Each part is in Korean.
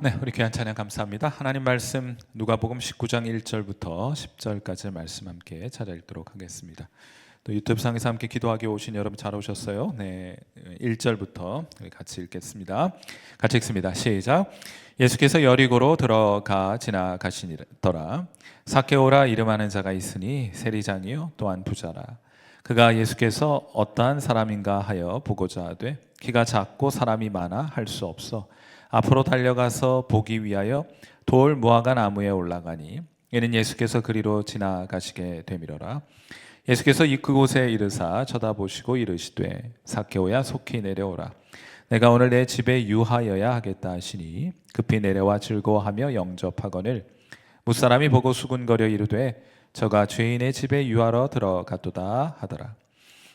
네, 우리 귀한 찬양 감사합니다. 하나님 말씀 누가복음 19장 1절부터 10절까지 말씀 함께 찾아 읽도록 하겠습니다. 또 유튜브상에서 함께 기도하기 오신 여러분 잘 오셨어요. 네, 1절부터 우리 같이 읽겠습니다. 같이 읽습니다. 시작. 예수께서 여리고로 들어가 지나가시니더라. 삭개오라 이름하는 자가 있으니 세리장이요 또한 부자라. 그가 예수께서 어떠한 사람인가 하여 보고자 하되 키가 작고 사람이 많아 할 수 없어 앞으로 달려가서 보기 위하여 돌 무화과 나무에 올라가니 이는 예수께서 그리로 지나가시게 되미러라. 예수께서 그곳에 이르사 쳐다보시고 이르시되 삭개오야 속히 내려오라. 내가 오늘 내 집에 유하여야 하겠다 하시니 급히 내려와 즐거워하며 영접하거늘 무사람이 보고 수군거려 이르되 저가 죄인의 집에 유하러 들어갔도다 하더라.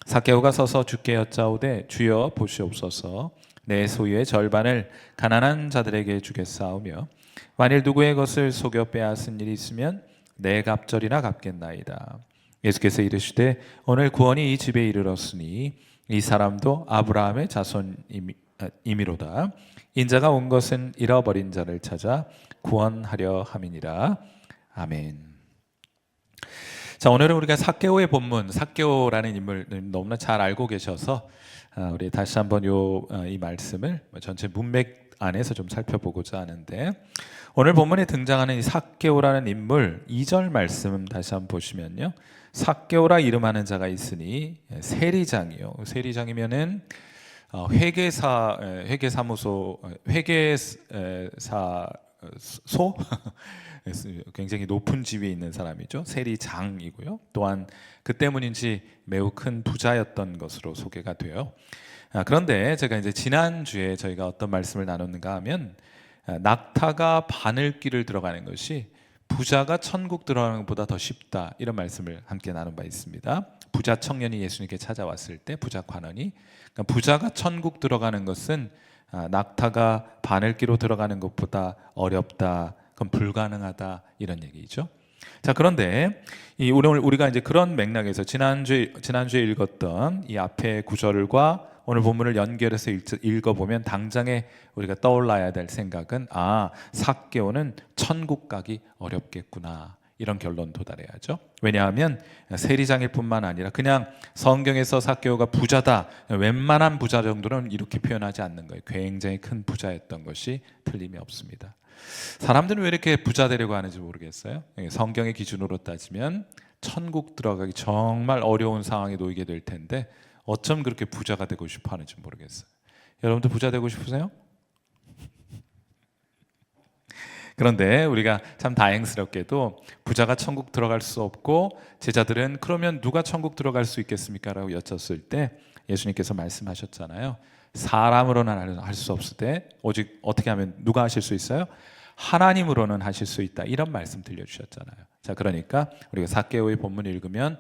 삭개오가 서서 주께 여짜오되 주여 보시옵소서 내 소유의 절반을 가난한 자들에게 주겠사오며 만일 누구의 것을 속여 빼앗은 일이 있으면 내 갑절이나 갚겠나이다. 예수께서 이르시되 오늘 구원이 이 집에 이르렀으니 이 사람도 아브라함의 자손이미로다. 인자가 온 것은 잃어버린 자를 찾아 구원하려 함이니라. 아멘. 자, 오늘은 우리가 삭개오의 본문, 삭개오라는 인물 너무나 잘 알고 계셔서 우리 다시 한번 이 말씀을 전체 문맥 안에서 좀 살펴보고자 하는데, 오늘 본문에 등장하는 이 삭개오라는 인물 2절 말씀 다시 한번 보시면요, 삭개오라 이름하는 자가 있으니 세리장이요. 세리장이면은 회계사무소 회계사소 굉장히 높은 지위에 있는 사람이죠. 세리장이고요. 또한 그 때문인지 매우 큰 부자였던 것으로 소개가 돼요. 그런데 제가 이제 지난주에 저희가 어떤 말씀을 나눴는가 하면 낙타가 바늘길을 들어가는 것이 부자가 천국 들어가는 것보다 더 쉽다, 이런 말씀을 함께 나눈 바 있습니다. 부자 청년이 예수님께 찾아왔을 때 부자 관원이, 그러니까 부자가 천국 들어가는 것은 낙타가 바늘길로 들어가는 것보다 어렵다, 그건 불가능하다, 이런 얘기죠. 자, 그런데 오늘 우리가 이제 그런 맥락에서 지난주에 읽었던 이 앞의 구절과 오늘 본문을 연결해서 읽어보면 당장에 우리가 떠올라야 될 생각은 삭개오는 천국 가기 어렵겠구나, 이런 결론 도달해야죠. 왜냐하면 세리장일 뿐만 아니라 그냥 성경에서 삭개오가 부자다, 웬만한 부자 정도는 이렇게 표현하지 않는 거예요. 굉장히 큰 부자였던 것이 틀림이 없습니다. 사람들은 왜 이렇게 부자 되려고 하는지 모르겠어요. 성경의 기준으로 따지면 천국 들어가기 정말 어려운 상황에 놓이게 될 텐데 어쩜 그렇게 부자가 되고 싶어 하는지 모르겠어요. 여러분도 부자 되고 싶으세요? 그런데 우리가 참 다행스럽게도 부자가 천국 들어갈 수 없고, 제자들은 그러면 누가 천국 들어갈 수 있겠습니까? 라고 여쭸을 때 예수님께서 말씀하셨잖아요. 사람으로는 할 수 없을 때 오직 어떻게 하면 누가 하실 수 있어요? 하나님으로는 하실 수 있다, 이런 말씀 들려주셨잖아요. 자, 그러니까 우리가 삭개오의 본문 읽으면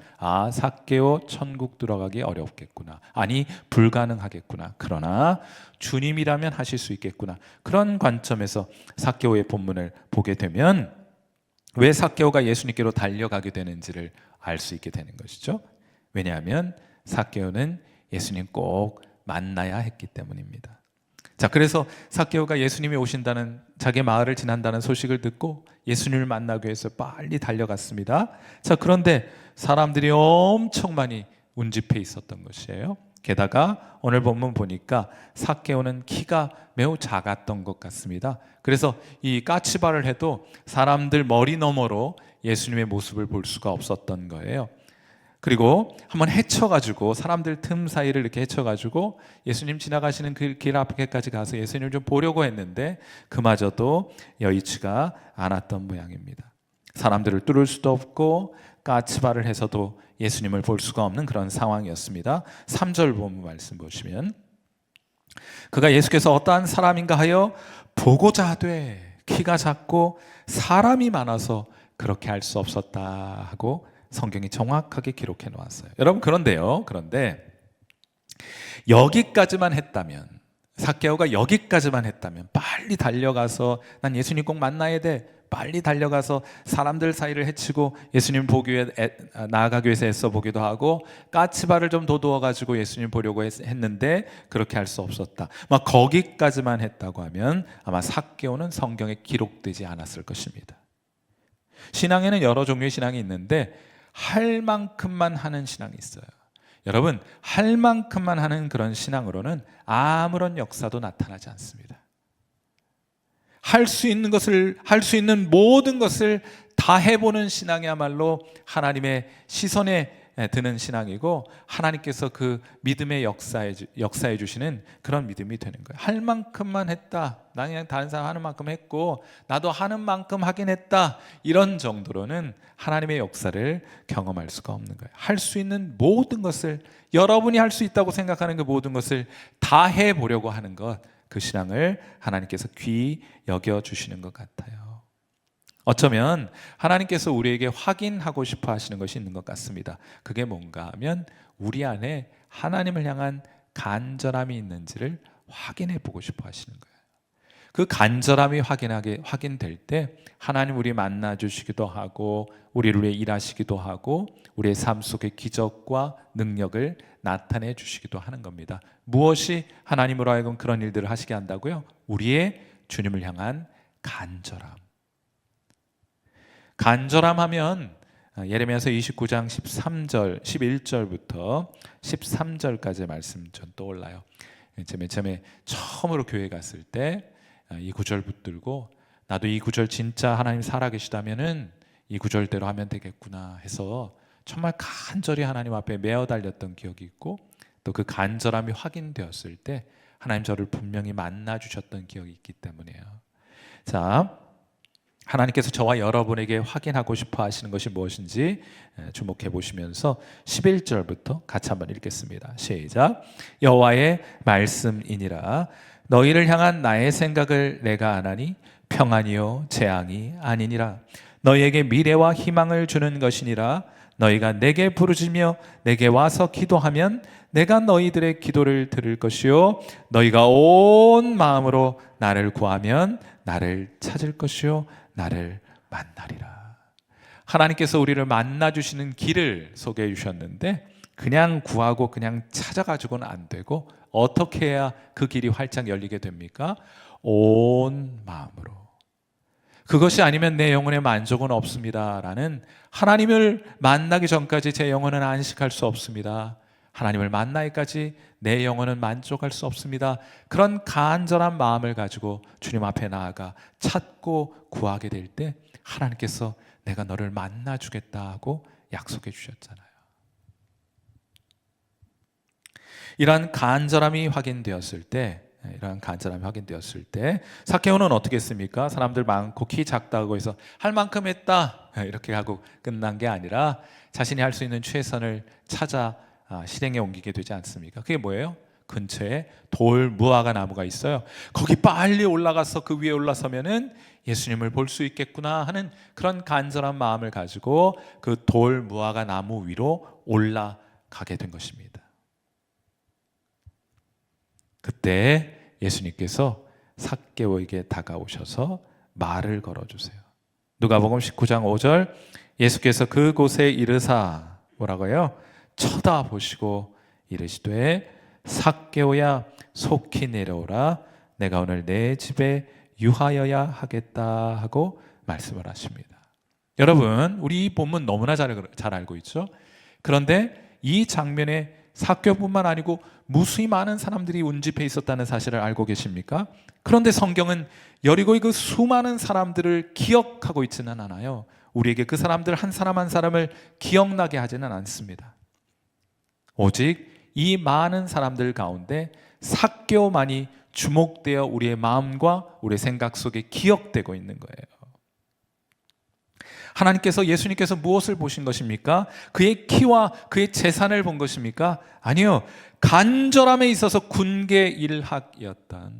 삭개오 천국 들어가기 어렵겠구나, 아니 불가능하겠구나, 그러나 주님이라면 하실 수 있겠구나, 그런 관점에서 삭개오의 본문을 보게 되면 왜 삭개오가 예수님께로 달려가게 되는지를 알 수 있게 되는 것이죠. 왜냐하면 삭개오는 예수님 꼭 만나야 했기 때문입니다. 자, 그래서 삭개오가 예수님이 오신다는, 자기 마을을 지난다는 소식을 듣고 예수님을 만나기 위해서 빨리 달려갔습니다. 자, 그런데 사람들이 엄청 많이 운집해 있었던 것이에요. 게다가 오늘 본문 보니까 삭개오는 키가 매우 작았던 것 같습니다. 그래서 이 까치발을 해도 사람들 머리 너머로 예수님의 모습을 볼 수가 없었던 거예요. 그리고 한번 헤쳐가지고 사람들 틈 사이를 이렇게 헤쳐가지고 예수님 지나가시는 그 길 앞에까지 가서 예수님을 좀 보려고 했는데 그마저도 여의치가 않았던 모양입니다. 사람들을 뚫을 수도 없고 까치발을 해서도 예수님을 볼 수가 없는 그런 상황이었습니다. 3절 본문 말씀 보시면 그가 예수께서 어떠한 사람인가 하여 보고자 하되 키가 작고 사람이 많아서 그렇게 할 수 없었다 하고 성경이 정확하게 기록해 놓았어요. 여러분, 그런데 여기까지만 했다면, 삭개오가 여기까지만 했다면, 빨리 달려가서 난 예수님 꼭 만나야 돼, 빨리 달려가서 사람들 사이를 헤치고 예수님 나아가기 위해서 애써 보기도 하고 까치발을 좀 도두어 가지고 예수님 보려고 했는데 그렇게 할 수 없었다. 막 거기까지만 했다고 하면 아마 삭개오는 성경에 기록되지 않았을 것입니다. 신앙에는 여러 종류의 신앙이 있는데 할 만큼만 하는 신앙이 있어요. 여러분, 할 만큼만 하는 그런 신앙으로는 아무런 역사도 나타나지 않습니다. 할 수 있는 것을, 할 수 있는 모든 것을 다 해보는 신앙이야말로 하나님의 시선에 드는 신앙이고, 하나님께서 그 믿음의 역사해 주시는 그런 믿음이 되는 거예요. 할 만큼만 했다, 나 그냥 다른 사람 하는 만큼 했고 나도 하는 만큼 하긴 했다, 이런 정도로는 하나님의 역사를 경험할 수가 없는 거예요. 할 수 있는 모든 것을, 여러분이 할 수 있다고 생각하는 그 모든 것을 다 해보려고 하는 것, 그 신앙을 하나님께서 귀히 여겨주시는 것 같아요. 어쩌면 하나님께서 우리에게 확인하고 싶어 하시는 것이 있는 것 같습니다. 그게 뭔가 하면 우리 안에 하나님을 향한 간절함이 있는지를 확인해 보고 싶어 하시는 거예요. 그 간절함이 확인될 때 하나님 우리 만나 주시기도 하고 우리를 위해 일하시기도 하고 우리의 삶 속에 기적과 능력을 나타내 주시기도 하는 겁니다. 무엇이 하나님으로 하여금 그런 일들을 하시게 한다고요? 우리의 주님을 향한 간절함. 간절함하면 예레미야서 29장 13절, 11절부터 13절까지의 말씀 전 떠올라요. 맨 처음에 처음으로 교회 갔을 때 이 구절 붙들고 나도 이 구절 진짜 하나님 살아계시다면은 이 구절대로 하면 되겠구나 해서 정말 간절히 하나님 앞에 메어 달렸던 기억이 있고, 또 그 간절함이 확인되었을 때 하나님 저를 분명히 만나 주셨던 기억이 있기 때문이에요. 자, 하나님께서 저와 여러분에게 확인하고 싶어 하시는 것이 무엇인지 주목해 보시면서 11절부터 같이 한번 읽겠습니다. 시작. 여호와의 말씀이니라. 너희를 향한 나의 생각을 내가 아나니 평안이요 재앙이 아니니라. 너희에게 미래와 희망을 주는 것이니라. 너희가 내게 부르짖으며 내게 와서 기도하면 내가 너희들의 기도를 들을 것이요 너희가 온 마음으로 나를 구하면 나를 찾을 것이요 나를 만나리라. 하나님께서 우리를 만나주시는 길을 소개해 주셨는데 그냥 구하고 그냥 찾아가지고는 안 되고 어떻게 해야 그 길이 활짝 열리게 됩니까? 온 마음으로. 그것이 아니면 내 영혼의 만족은 없습니다 라는, 하나님을 만나기 전까지 제 영혼은 안식할 수 없습니다, 하나님을 만나기까지 내 영혼은 만족할 수 없습니다, 그런 간절한 마음을 가지고 주님 앞에 나아가 찾고 구하게 될 때 하나님께서 내가 너를 만나 주겠다 하고 약속해 주셨잖아요. 이러한 간절함이 확인되었을 때 삭개오는 어떻게 했습니까? 사람들 많고 키 작다고 해서 할 만큼 했다 이렇게 하고 끝난 게 아니라 자신이 할 수 있는 최선을 찾아 실행에 옮기게 되지 않습니까? 그게 뭐예요? 근처에 돌 무화과 나무가 있어요. 거기 빨리 올라가서 그 위에 올라서면은 예수님을 볼 수 있겠구나 하는 그런 간절한 마음을 가지고 그 돌 무화과 나무 위로 올라가게 된 것입니다. 그때 예수님께서 삭개오에게 다가오셔서 말을 걸어주세요. 누가복음 19장 5절, 예수께서 그곳에 이르사 뭐라고요? 쳐다보시고 이르시되 삭개오야 속히 내려오라, 내가 오늘 내 집에 유하여야 하겠다 하고 말씀을 하십니다. 여러분, 우리 이 본문 너무나 잘 알고 있죠? 그런데 이 장면에 삭개오뿐만 아니고 무수히 많은 사람들이 운집해 있었다는 사실을 알고 계십니까? 그런데 성경은 여리고의 그 수많은 사람들을 기억하고 있지는 않아요. 우리에게 그 사람들 한 사람 한 사람을 기억나게 하지는 않습니다. 오직 이 많은 사람들 가운데 삭개오만이 주목되어 우리의 마음과 우리의 생각 속에 기억되고 있는 거예요. 하나님께서, 예수님께서 무엇을 보신 것입니까? 그의 키와 그의 재산을 본 것입니까? 아니요. 간절함에 있어서 군계일학이었던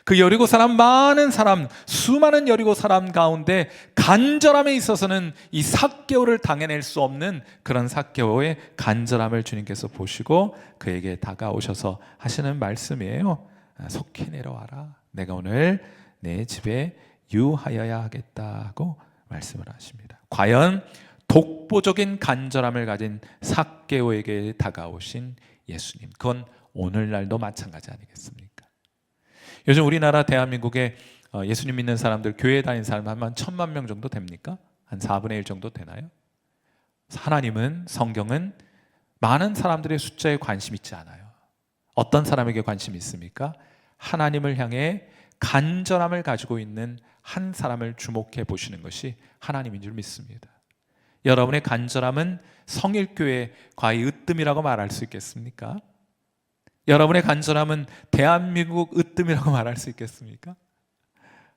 그 여리고 사람, 많은 사람, 수많은 여리고 사람 가운데 간절함에 있어서는 이 삭개오를 당해낼 수 없는 그런 삭개오의 간절함을 주님께서 보시고 그에게 다가오셔서 하시는 말씀이에요. 속히 내려와라. 내가 오늘 내 집에 유하여야 하겠다고 말씀을 하십니다. 과연 독보적인 간절함을 가진 삭개오에게 다가오신 예수님, 그건 오늘날도 마찬가지 아니겠습니까? 요즘 우리나라 대한민국에 예수님 믿는 사람들, 교회 다니는 사람 한 1,000만 명 정도 됩니까? 한 4분의 1 정도 되나요? 하나님은, 성경은 많은 사람들의 숫자에 관심 있지 않아요. 어떤 사람에게 관심이 있습니까? 하나님을 향해 간절함을 가지고 있는 한 사람을 주목해 보시는 것이 하나님인 줄 믿습니다. 여러분의 간절함은 성일교회 과의 으뜸이라고 말할 수 있겠습니까? 여러분의 간절함은 대한민국 으뜸이라고 말할 수 있겠습니까?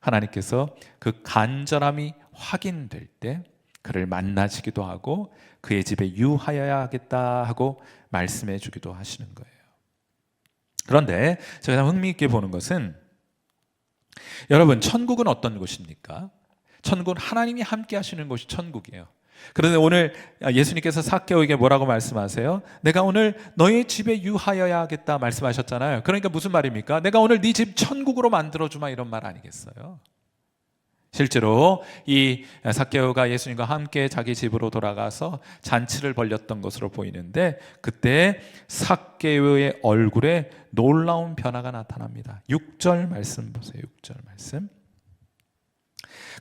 하나님께서 그 간절함이 확인될 때 그를 만나시기도 하고 그의 집에 유하여야 하겠다 하고 말씀해 주기도 하시는 거예요. 그런데 제가 흥미있게 보는 것은, 여러분, 천국은 어떤 곳입니까? 천국은 하나님이 함께 하시는 곳이 천국이에요. 그런데 오늘 예수님께서 삭개오에게 뭐라고 말씀하세요? 내가 오늘 너의 집에 유하여야 하겠다 말씀하셨잖아요. 그러니까 무슨 말입니까? 내가 오늘 네 집 천국으로 만들어주마, 이런 말 아니겠어요? 실제로 이 삭개오가 예수님과 함께 자기 집으로 돌아가서 잔치를 벌였던 것으로 보이는데, 그때 삭개오의 얼굴에 놀라운 변화가 나타납니다. 6절 말씀 보세요. 6절 말씀.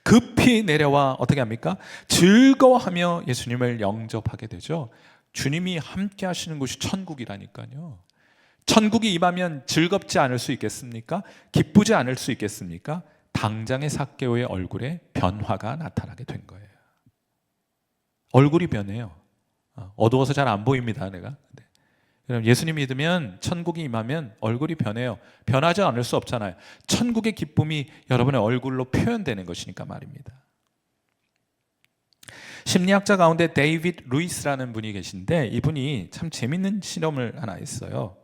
급히 내려와 어떻게 합니까? 즐거워하며 예수님을 영접하게 되죠. 주님이 함께 하시는 곳이 천국이라니까요. 천국이 임하면 즐겁지 않을 수 있겠습니까? 기쁘지 않을 수 있겠습니까? 당장의 삭개오의 얼굴에 변화가 나타나게 된 거예요. 얼굴이 변해요. 어두워서 잘 안 보입니다, 내가. 예수님 믿으면, 천국이 임하면 얼굴이 변해요. 변하지 않을 수 없잖아요. 천국의 기쁨이 여러분의 얼굴로 표현되는 것이니까 말입니다. 심리학자 가운데 데이빗 루이스라는 분이 계신데, 이분이 참 재밌는 실험을 하나 했어요.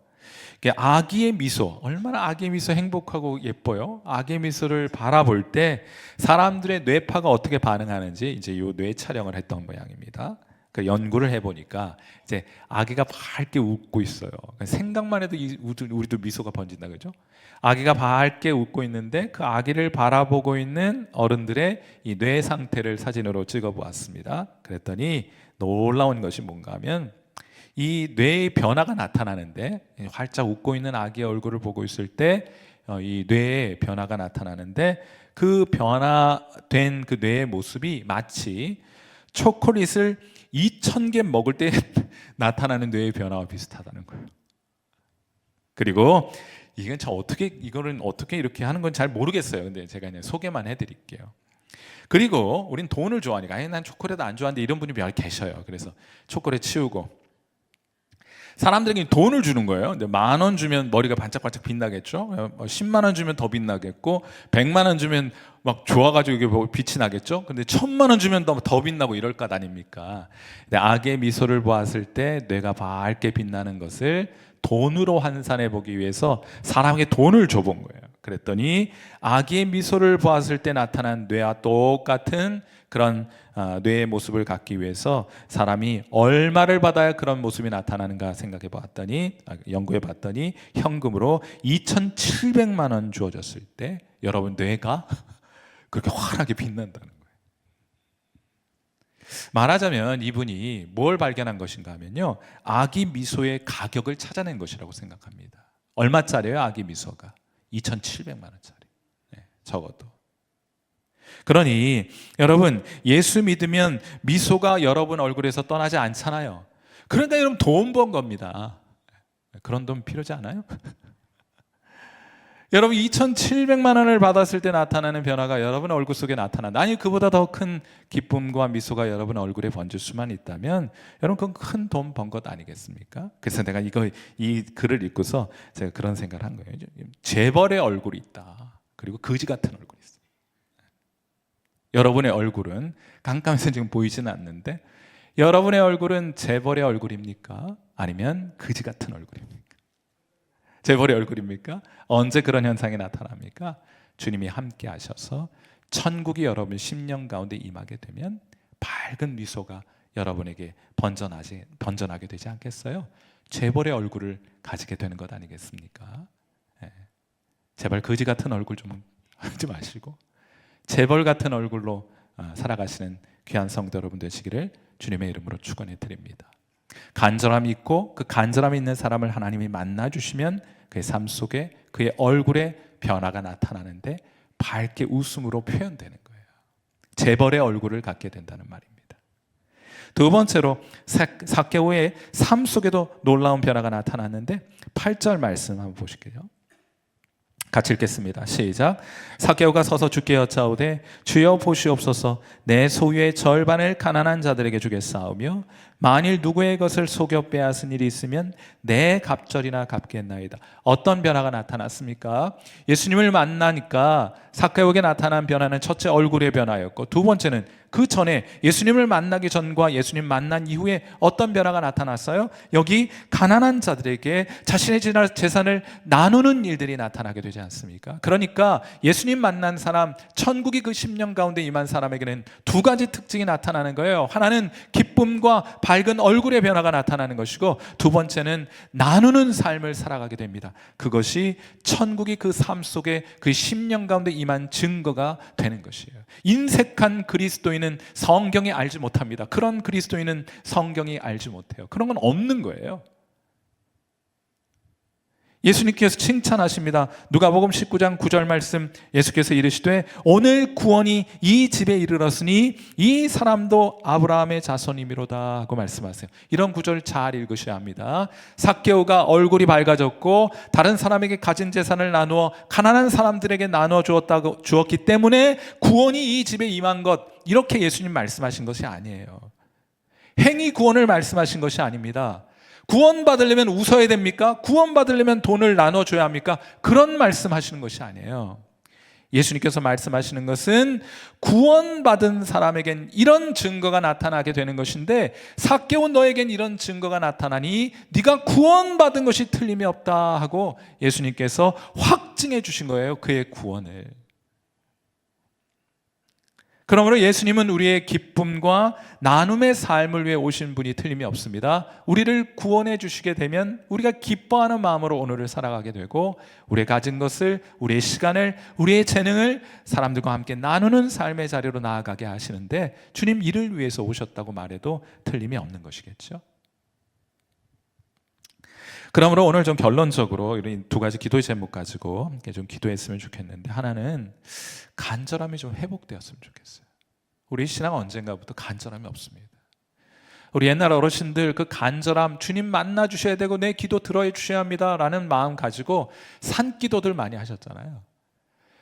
아기의 미소, 얼마나 아기의 미소 행복하고 예뻐요. 아기의 미소를 바라볼 때 사람들의 뇌파가 어떻게 반응하는지 이제 이 뇌 촬영을 했던 모양입니다. 그 연구를 해보니까 이제 아기가 밝게 웃고 있어요. 생각만 해도 우리도 미소가 번진다, 그죠? 아기가 밝게 웃고 있는데 그 아기를 바라보고 있는 어른들의 이 뇌 상태를 사진으로 찍어보았습니다. 그랬더니 놀라운 것이 뭔가 하면, 이 뇌의 변화가 나타나는데, 활짝 웃고 있는 아기의 얼굴을 보고 있을 때 이 뇌의 변화가 나타나는데, 그 변화된 그 뇌의 모습이 마치 초콜릿을 2,000개 먹을 때 나타나는 뇌의 변화와 비슷하다는 거예요. 그리고 이거는 어떻게 이렇게 하는 건 잘 모르겠어요. 근데 제가 그냥 소개만 해드릴게요. 그리고 우린 돈을 좋아하니까, 난 초콜릿 안 좋아하는데, 이런 분이 몇 계셔요. 그래서 초콜릿 치우고 사람들에게 돈을 주는 거예요. 근데 10,000원 주면 머리가 반짝반짝 빛나겠죠. 10만 원 주면 더 빛나겠고, 100만 원 주면 막 좋아가지고 이게 빛이 나겠죠. 근데 1,000만 원 주면 더 빛나고 이럴 것 아닙니까? 근데 악의 미소를 보았을 때 뇌가 밝게 빛나는 것을 돈으로 환산해 보기 위해서 사람에게 돈을 줘본 거예요. 그랬더니 아기의 미소를 보았을 때 나타난 뇌와 똑같은 그런 뇌의 모습을 갖기 위해서 사람이 얼마를 받아야 그런 모습이 나타나는가 생각해 봤더니, 연구해 봤더니 현금으로 2,700만 원 주어졌을 때 여러분 뇌가 그렇게 환하게 빛난다는 거예요. 말하자면 이분이 뭘 발견한 것인가 하면요, 아기 미소의 가격을 찾아낸 것이라고 생각합니다. 얼마짜리예요? 아기 미소가 2,700만 원짜리. 적어도. 그러니 여러분, 예수 믿으면 미소가 여러분 얼굴에서 떠나지 않잖아요. 그러니까 여러분 돈 번 겁니다. 그런 돈 필요하지 않아요? 여러분 2,700만 원을 받았을 때 나타나는 변화가 여러분 얼굴 속에 나타난다. 아니, 그보다 더 큰 기쁨과 미소가 여러분 얼굴에 번질 수만 있다면 여러분, 그건 큰 돈 번 것 아니겠습니까? 그래서 내가 이 글을 읽고서 제가 그런 생각을 한 거예요. 재벌의 얼굴이 있다. 그리고 거지 같은 얼굴이 있어요. 여러분의 얼굴은 깜깜해서 지금 보이지는 않는데, 여러분의 얼굴은 재벌의 얼굴입니까? 아니면 거지 같은 얼굴입니까? 재벌의 얼굴입니까? 언제 그런 현상이 나타납니까? 주님이 함께 하셔서 천국이 여러분 심령 가운데 임하게 되면 밝은 미소가 여러분에게 번져나게 되지 않겠어요? 재벌의 얼굴을 가지게 되는 것 아니겠습니까? 제발 거지 같은 얼굴 좀 하지 마시고 재벌 같은 얼굴로 살아가시는 귀한 성도 여러분 되시기를 주님의 이름으로 축원해 드립니다. 간절함이 있고 그 간절함이 있는 사람을 하나님이 만나주시면 그의 삶 속에 그의 얼굴에 변화가 나타나는데 밝게 웃음으로 표현되는 거예요. 재벌의 얼굴을 갖게 된다는 말입니다. 두 번째로 삭개오의 삶 속에도 놀라운 변화가 나타났는데 8절 말씀 한번 보실게요. 같이 읽겠습니다. 시작. 삭개오가 서서 주께 여짜오되 주여 보시옵소서 내 소유의 절반을 가난한 자들에게 주겠사오며 만일 누구의 것을 속여 빼앗은 일이 있으면 내 갑절이나 갚겠나이다. 어떤 변화가 나타났습니까? 예수님을 만나니까 삭개오에게 나타난 변화는 첫째 얼굴의 변화였고 두 번째는 그 전에 예수님을 만나기 전과 예수님 만난 이후에 어떤 변화가 나타났어요? 여기 가난한 자들에게 자신의 재산을 나누는 일들이 나타나게 되지 않습니까? 그러니까 예수님 만난 사람, 천국이 그 10년 가운데 임한 사람에게는 두 가지 특징이 나타나는 거예요. 하나는 기쁨과 밝은 얼굴의 변화가 나타나는 것이고 두 번째는 나누는 삶을 살아가게 됩니다. 그것이 천국이 그 삶 속에 그 10년 가운데 임한 증거가 되는 것이에요. 인색한 그리스도인은 성경이 알지 못합니다. 그런 그리스도인은 성경이 알지 못해요. 그런 건 없는 거예요. 예수님께서 칭찬하십니다. 누가복음 19장 9절 말씀, 예수께서 이르시되 오늘 구원이 이 집에 이르렀으니 이 사람도 아브라함의 자손이미로다 하고 말씀하세요. 이런 구절 잘 읽으셔야 합니다. 삭개오가 얼굴이 밝아졌고 다른 사람에게 가진 재산을 나누어 가난한 사람들에게 나누어 주었기 때문에 구원이 이 집에 임한 것, 이렇게 예수님 말씀하신 것이 아니에요. 행위 구원을 말씀하신 것이 아닙니다. 구원받으려면 웃어야 됩니까? 구원받으려면 돈을 나눠줘야 합니까? 그런 말씀하시는 것이 아니에요. 예수님께서 말씀하시는 것은 구원받은 사람에겐 이런 증거가 나타나게 되는 것인데 삭개오 너에겐 이런 증거가 나타나니 네가 구원받은 것이 틀림이 없다 하고 예수님께서 확증해 주신 거예요. 그의 구원을. 그러므로 예수님은 우리의 기쁨과 나눔의 삶을 위해 오신 분이 틀림이 없습니다. 우리를 구원해 주시게 되면 우리가 기뻐하는 마음으로 오늘을 살아가게 되고 우리의 가진 것을, 우리의 시간을, 우리의 재능을 사람들과 함께 나누는 삶의 자리로 나아가게 하시는데 주님 이를 위해서 오셨다고 말해도 틀림이 없는 것이겠죠. 그러므로 오늘 좀 결론적으로 이런 두 가지 기도의 제목 가지고 좀 기도했으면 좋겠는데, 하나는 간절함이 좀 회복되었으면 좋겠어요. 우리 신앙 언젠가부터 간절함이 없습니다. 우리 옛날 어르신들 그 간절함, 주님 만나 주셔야 되고 내 기도 들어 주셔야 합니다 라는 마음 가지고 산기도들 많이 하셨잖아요.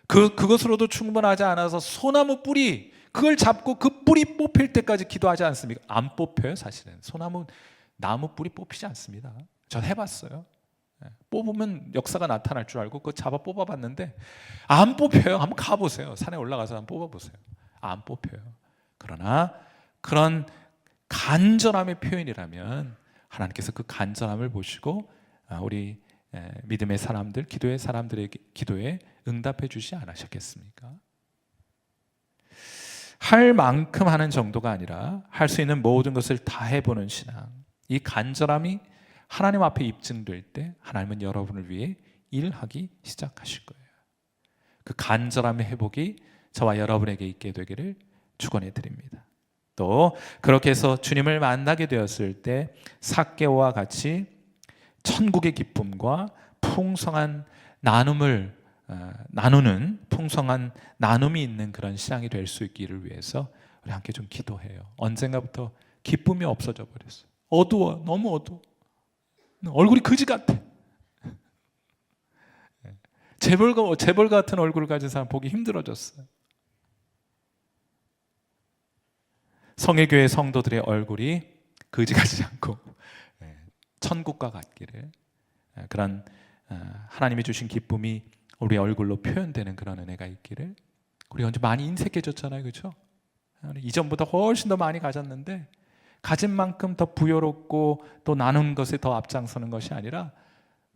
그것으로도 충분하지 않아서 소나무 뿌리, 그걸 잡고 그 뿌리 뽑힐 때까지 기도하지 않습니까? 안 뽑혀요. 사실은 나무 뿌리 뽑히지 않습니다. 전 해봤어요. 뽑으면 역사가 나타날 줄 알고 그거 잡아 뽑아봤는데 안 뽑혀요. 한번 가보세요. 산에 올라가서 한번 뽑아보세요. 안 뽑혀요. 그러나 그런 간절함의 표현이라면 하나님께서 그 간절함을 보시고 우리 믿음의 사람들, 기도의 사람들의 기도에 응답해 주시지 않으셨겠습니까? 할 만큼 하는 정도가 아니라 할 수 있는 모든 것을 다 해보는 신앙, 이 간절함이 하나님 앞에 입증될 때 하나님은 여러분을 위해 일하기 시작하실 거예요. 그 간절함의 회복이 저와 여러분에게 있게 되기를 축원해 드립니다. 또 그렇게 해서 주님을 만나게 되었을 때 삭개오와 같이 천국의 기쁨과 풍성한 나눔을 나누는 풍성한 나눔이 있는 그런 신앙이 될 수 있기를 위해서 우리 함께 좀 기도해요. 언젠가부터 기쁨이 없어져 버렸어요. 어두워, 너무 어두워. 얼굴이 거지 같아. 재벌 같은 얼굴을 가진 사람 보기 힘들어졌어요. 성회교회 성도들의 얼굴이 거지 같지 않고 천국과 같기를, 그런 하나님이 주신 기쁨이 우리 얼굴로 표현되는 그런 은혜가 있기를. 우리가 언제 많이 인색해졌잖아요, 그렇죠? 이전보다 훨씬 더 많이 가졌는데 가진 만큼 더 부여롭고 또 나눈 것에 더 앞장서는 것이 아니라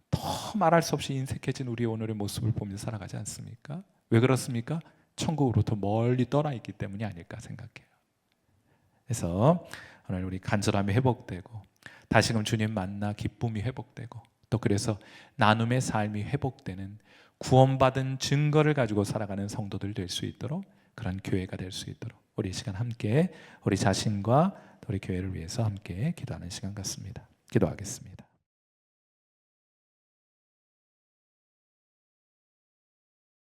더 말할 수 없이 인색해진 우리 오늘의 모습을 보면서 살아가지 않습니까? 왜 그렇습니까? 천국으로부터 멀리 떠나 있기 때문이 아닐까 생각해요. 그래서 오늘 우리 간절함이 회복되고 다시금 주님 만나 기쁨이 회복되고 또 그래서 나눔의 삶이 회복되는 구원받은 증거를 가지고 살아가는 성도들 될 수 있도록 그런 교회가 될 수 있도록 우리 이 시간 함께 우리 자신과 우리 교회를 위해서 함께 기도하는 시간 같습니다. 기도하겠습니다.